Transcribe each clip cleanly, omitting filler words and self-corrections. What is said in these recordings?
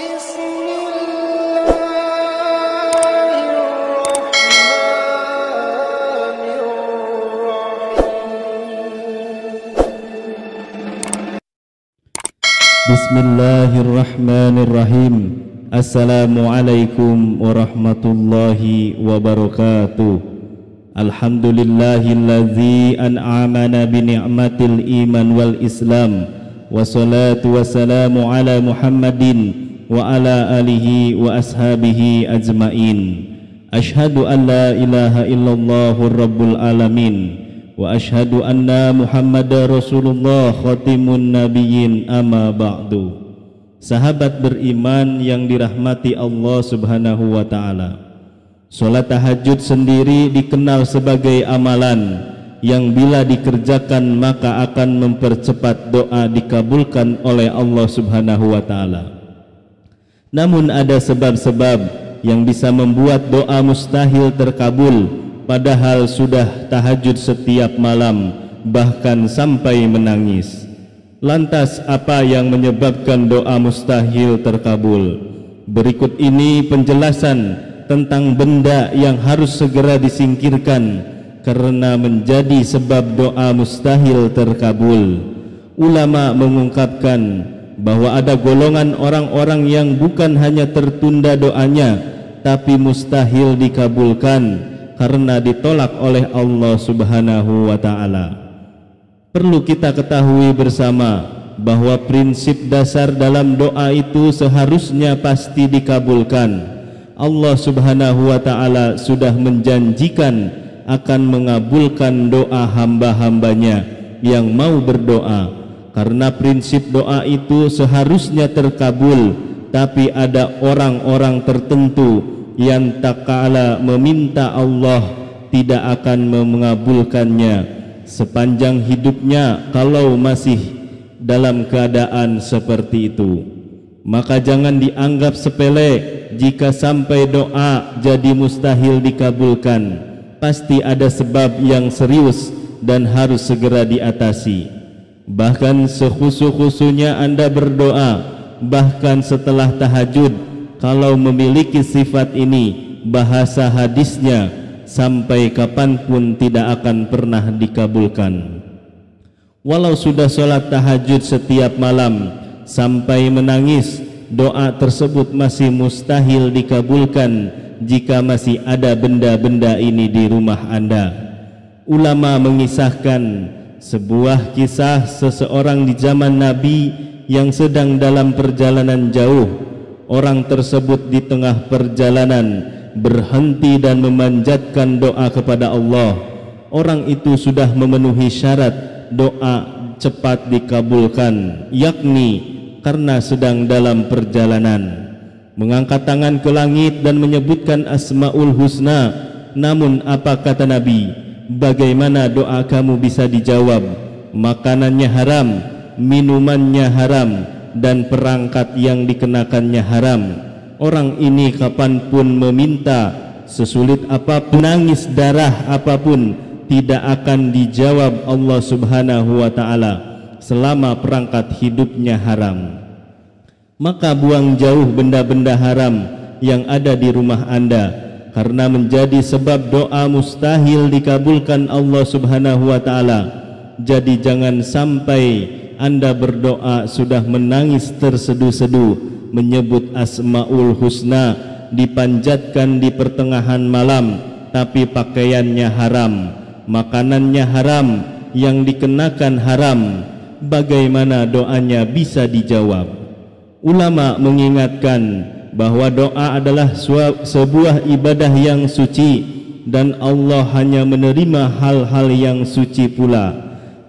Bismillahirrahmanirrahim. Assalamualaikum warahmatullahi wabarakatuh. Alhamdulillahilladzi an'amana bi ni'matil iman wal islam. Wassalatu wassalamu ala Muhammadin wa ala alihi wa ashabihi ajmain. Ashhadu an la ilaha illallahur rabbul alamin wa ashhadu anna Muhammadar Rasulullah khatimun nabiyyin, amma ba'du. Sahabat beriman yang dirahmati Allah Subhanahu wa taala, salat tahajud sendiri dikenal sebagai amalan yang bila dikerjakan maka akan mempercepat doa dikabulkan oleh Allah Subhanahu wa taala. Namun ada sebab-sebab yang bisa membuat doa mustahil terkabul padahal sudah tahajud setiap malam, bahkan sampai menangis. Lantas apa yang menyebabkan doa mustahil terkabul? Berikut ini penjelasan tentang benda yang harus segera disingkirkan karena menjadi sebab doa mustahil terkabul. Ulama mengungkapkan bahwa ada golongan orang-orang yang bukan hanya tertunda doanya, tapi mustahil dikabulkan karena ditolak oleh Allah Subhanahu wa ta'ala. Perlu kita ketahui bersama bahwa prinsip dasar dalam doa itu seharusnya pasti dikabulkan. Allah Subhanahu wa ta'ala sudah menjanjikan akan mengabulkan doa hamba-hambanya yang mau berdoa. Karena prinsip doa itu seharusnya terkabul, tapi ada orang-orang tertentu yang tak kala meminta Allah tidak akan mengabulkannya sepanjang hidupnya kalau masih dalam keadaan seperti itu. Maka jangan dianggap sepele jika sampai doa jadi mustahil dikabulkan. Pasti ada sebab yang serius dan harus segera diatasi. Bahkan sekhusu-khusunya Anda berdoa, bahkan setelah tahajud, kalau memiliki sifat ini, bahasa hadisnya sampai kapanpun tidak akan pernah dikabulkan. Walau sudah sholat tahajud setiap malam sampai menangis, doa tersebut masih mustahil dikabulkan jika masih ada benda-benda ini di rumah Anda. Ulama mengisahkan sebuah kisah seseorang di zaman Nabi yang sedang dalam perjalanan jauh. Orang tersebut di tengah perjalanan berhenti dan memanjatkan doa kepada Allah. Orang itu sudah memenuhi syarat doa cepat dikabulkan, yakni karena sedang dalam perjalanan. Mengangkat tangan ke langit dan menyebutkan Asmaul Husna. Namun apa kata Nabi? Bagaimana doa kamu bisa dijawab? Makanannya haram, minumannya haram, dan perangkat yang dikenakannya haram. Orang ini kapanpun meminta, sesulit apapun, nangis darah apapun, tidak akan dijawab Allah Subhanahu wa ta'ala selama perangkat hidupnya haram. Maka buang jauh benda-benda haram yang ada di rumah Anda, karena menjadi sebab doa mustahil dikabulkan Allah Subhanahu wa ta'ala. Jadi jangan sampai Anda berdoa sudah menangis terseduh-seduh, menyebut Asmaul Husna, dipanjatkan di pertengahan malam, tapi pakaiannya haram, makanannya haram, yang dikenakan haram. Bagaimana doanya bisa dijawab? Ulama mengingatkan bahwa doa adalah sebuah ibadah yang suci, dan Allah hanya menerima hal-hal yang suci pula.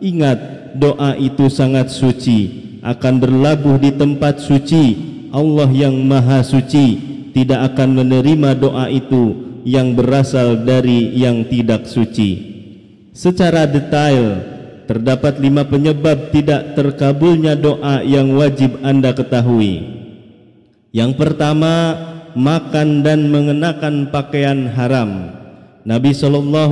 Ingat, doa itu sangat suci, akan berlabuh di tempat suci. Allah yang maha suci tidak akan menerima doa itu yang berasal dari yang tidak suci. Secara detail, terdapat 5 penyebab tidak terkabulnya doa yang wajib Anda ketahui. Yang pertama, makan dan mengenakan pakaian haram. Nabi SAW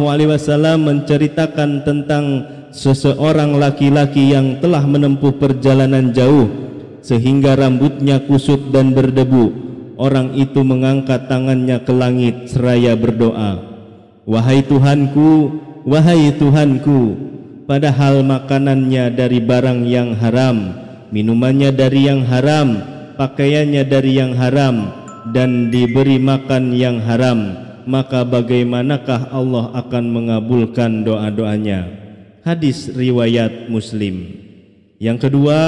menceritakan tentang seseorang laki-laki yang telah menempuh perjalanan jauh. sehingga rambutnya kusut dan berdebu. Orang itu mengangkat tangannya ke langit seraya berdoa, wahai Tuhanku, padahal makanannya dari barang yang haram, minumannya dari yang haram, pakaiannya dari yang haram, dan diberi makan yang haram, maka bagaimanakah Allah akan mengabulkan doa-doanya? Hadis riwayat Muslim. Yang kedua,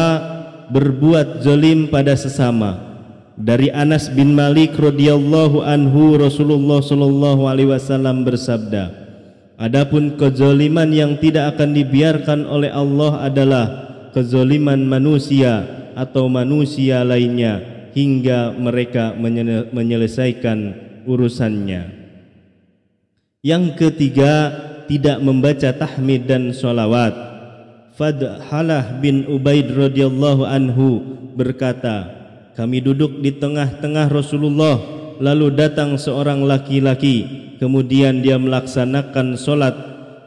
berbuat zalim pada sesama. Dari Anas bin Malik radhiyallahu anhu, Rasulullah sallallahu alaihi wasallam bersabda, adapun kezaliman yang tidak akan dibiarkan oleh Allah adalah kezaliman manusia atau manusia lainnya hingga mereka menyelesaikan urusannya. Yang ketiga, tidak membaca tahmid dan sholawat. Fadhalah bin Ubaid radhiyallahu anhu berkata, kami duduk di tengah-tengah Rasulullah, lalu datang seorang laki-laki, kemudian dia melaksanakan sholat.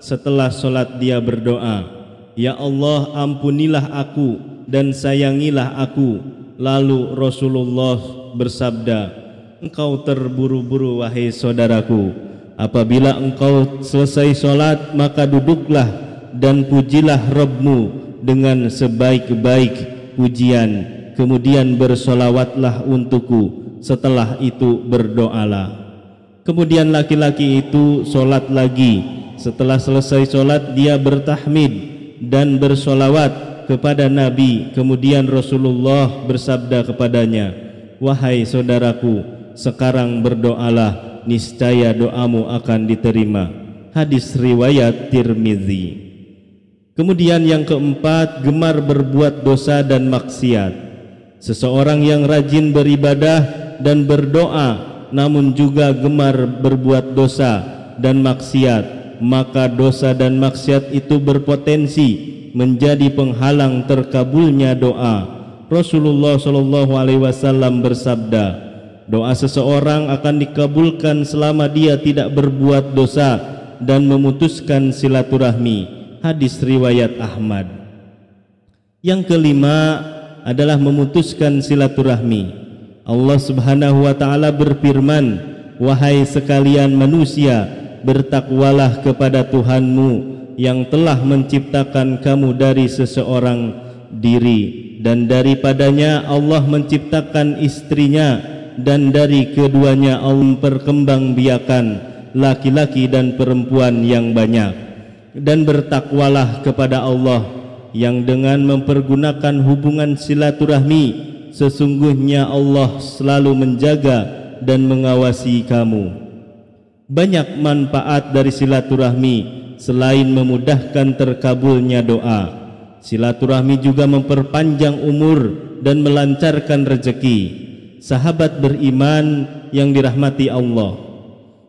Setelah sholat dia berdoa, ya Allah, ampunilah aku dan sayangilah aku. Lalu Rasulullah bersabda, engkau terburu-buru wahai saudaraku. Apabila engkau selesai sholat, maka duduklah dan pujilah Rabbmu dengan sebaik-baik pujian. Kemudian bersolawatlah untukku. Setelah itu berdoalah. Kemudian laki-laki itu sholat lagi. Setelah selesai sholat dia bertahmid dan bersolawat kepada Nabi. Kemudian Rasulullah bersabda kepadanya, wahai saudaraku, sekarang berdoalah, niscaya doamu akan diterima. Hadis riwayat Tirmizi. Kemudian yang keempat, gemar berbuat dosa dan maksiat. Seseorang yang rajin beribadah dan berdoa namun juga gemar berbuat dosa dan maksiat, maka dosa dan maksiat itu berpotensi menjadi penghalang terkabulnya doa. Rasulullah sallallahu alaihi wasallam bersabda, doa seseorang akan dikabulkan selama dia tidak berbuat dosa dan memutuskan silaturahmi. Hadis riwayat Ahmad. Yang kelima adalah memutuskan silaturahmi. Allah Subhanahu wa taala berfirman, wahai sekalian manusia, bertakwalah kepada Tuhanmu yang telah menciptakan kamu dari seseorang diri, dan daripadanya Allah menciptakan istrinya, dan dari keduanya Allah memperkembangbiakan laki-laki dan perempuan yang banyak. Dan bertakwalah kepada Allah yang dengan mempergunakan hubungan silaturahmi, sesungguhnya Allah selalu menjaga dan mengawasi kamu. Banyak manfaat dari silaturahmi selain memudahkan terkabulnya doa. Silaturahmi juga memperpanjang umur dan melancarkan rezeki. Sahabat beriman yang dirahmati Allah,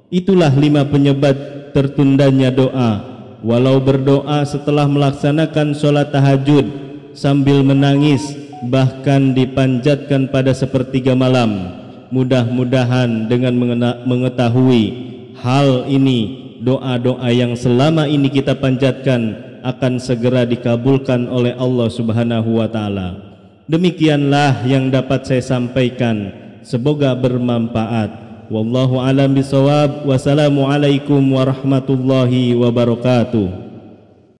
itulah 5 penyebab tertundanya doa. Walau berdoa setelah melaksanakan sholat tahajud sambil menangis, bahkan dipanjatkan pada sepertiga malam, mudah-mudahan dengan mengetahui hal ini, doa-doa yang selama ini kita panjatkan akan segera dikabulkan oleh Allah Subhanahu wa taala. Demikianlah yang dapat saya sampaikan, semoga bermanfaat. Wallahu a'lam bishawab. Wassalamualaikum warahmatullahi wabarakatuh.